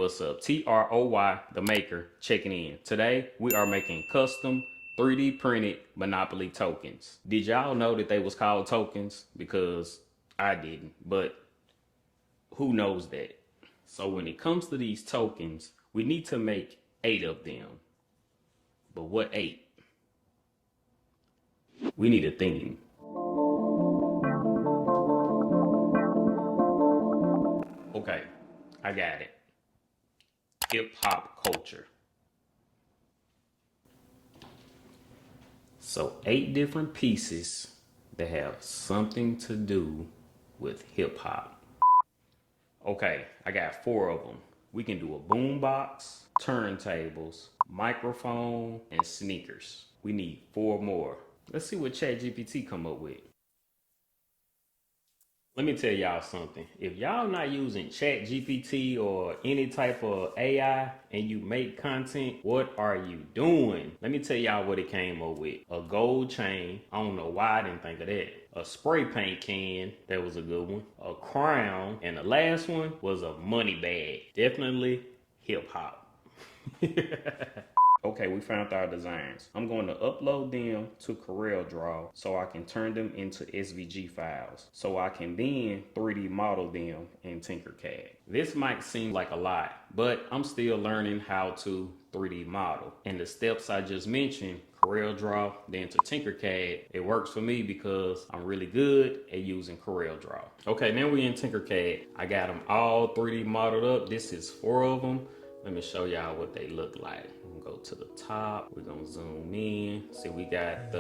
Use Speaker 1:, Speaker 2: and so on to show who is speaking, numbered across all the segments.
Speaker 1: what's up? TROY, the maker, checking in. Today, we are making custom 3D printed Monopoly tokens. Did y'all know that they was called tokens? Because I didn't, but who knows that? So when it comes to these tokens, we need to make 8 of them. But what 8? We need a theme. Okay, I got it. Hip hop culture. So 8 different pieces that have something to do with hip hop. Okay, I got 4 of them. We can do a boombox, turntables, microphone, and sneakers. We need 4 more. Let's see what ChatGPT come up with. Let me tell y'all something. If y'all not using ChatGPT or any type of AI and you make content, what are you doing? Let me tell y'all what it came up with. A gold chain. I don't know why I didn't think of that. A spray paint can. That was a good one. A crown. And the last one was a money bag. Definitely hip hop. Okay, we found our designs. I'm going to upload them to CorelDRAW so I can turn them into SVG files so I can then 3D model them in Tinkercad. This might seem like a lot, but I'm still learning how to 3D model. And the steps I just mentioned, CorelDRAW, then to Tinkercad, it works for me because I'm really good at using CorelDRAW. Okay, now we're in Tinkercad. I got them all 3D modeled up. This is 4 of them. Let me show y'all what they look like. We're gonna go to the top. We're gonna zoom in. See, we got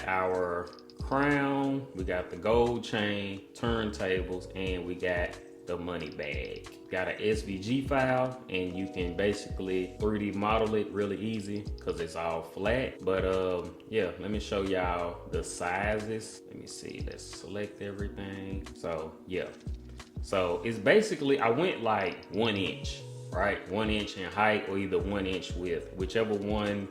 Speaker 1: our crown, we got the gold chain, turntables, and we got the money bag. Got an SVG file, and you can basically 3D model it really easy because it's all flat. But yeah, let me show y'all the sizes. Let me see. Let's select everything. So yeah. So it's basically, I went like 1 inch. Right, 1 inch in height or either 1 inch width, whichever one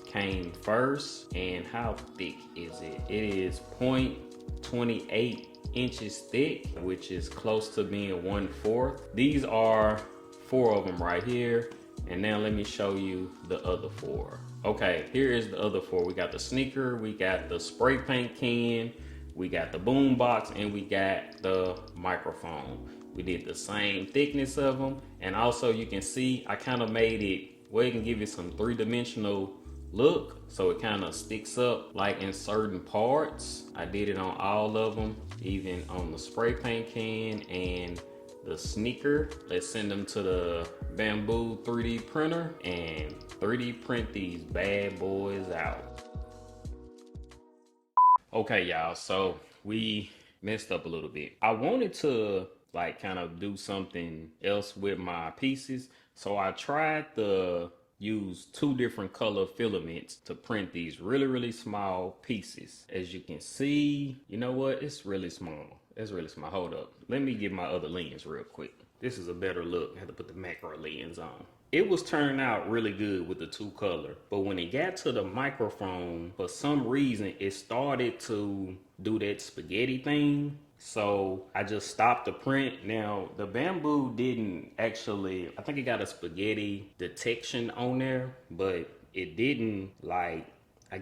Speaker 1: came first. And how thick is it? It is 0.28 inches thick, which is close to being 1/4. These are 4 of them right here. And now let me show you the other 4. Okay, here is the other 4. We got the sneaker, we got the spray paint can, we got the boom box, and we got the microphone. We did the same thickness of them. And also you can see I kind of made it where it can give you some 3-dimensional look. So it kind of sticks up like in certain parts. I did it on all of them, even on the spray paint can and the sneaker. Let's send them to the Bamboo 3D printer and 3D print these bad boys out. Okay, y'all, so we messed up a little bit. I wanted to like kind of do something else with my pieces. So I tried to use 2 different color filaments to print these really small pieces. As you can see, you know what? It's really small. It's really small. Hold up. Let me get my other lens real quick. This is a better look. I had to put the macro lens on. It was turning out really good with the 2 color, but when it got to the microphone, for some reason, it started to do that spaghetti thing. So I just stopped the print. Now the bamboo didn't actually, I think it got a spaghetti detection on there, but it didn't I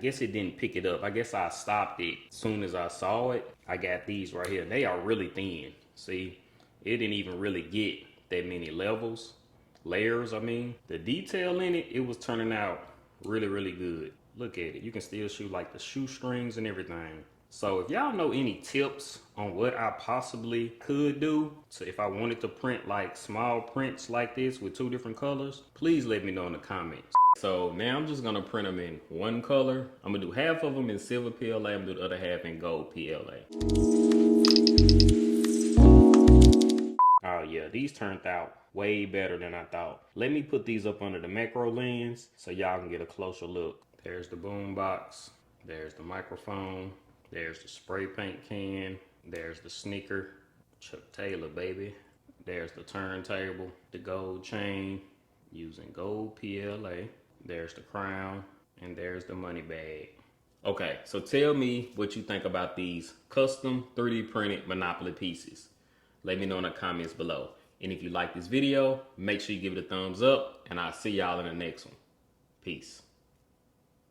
Speaker 1: guess it didn't pick it up. I guess I stopped it as soon as I saw it. I got these right here. They are really thin. See, it didn't even really get that many layers, I mean. The detail in it, it was turning out really good. Look at it. You can still shoot like the shoestrings and everything. So if y'all know any tips on what I possibly could do, so if I wanted to print like small prints like this with 2 different colors, please let me know in the comments. So now I'm just gonna print them in 1 color. I'm gonna do half of them in silver PLA, I'm gonna do the other half in gold PLA. Oh yeah, these turned out way better than I thought. Let me put these up under the macro lens so y'all can get a closer look. There's the boom box, there's the microphone, there's the spray paint can, there's the sneaker, Chuck Taylor baby. There's the turntable, the gold chain using gold PLA. There's the crown, and there's the money bag. Okay, so tell me what you think about these custom 3D printed Monopoly pieces. Let me know in the comments below. And if you like this video, make sure you give it a thumbs up, and I'll see y'all in the next one. Peace.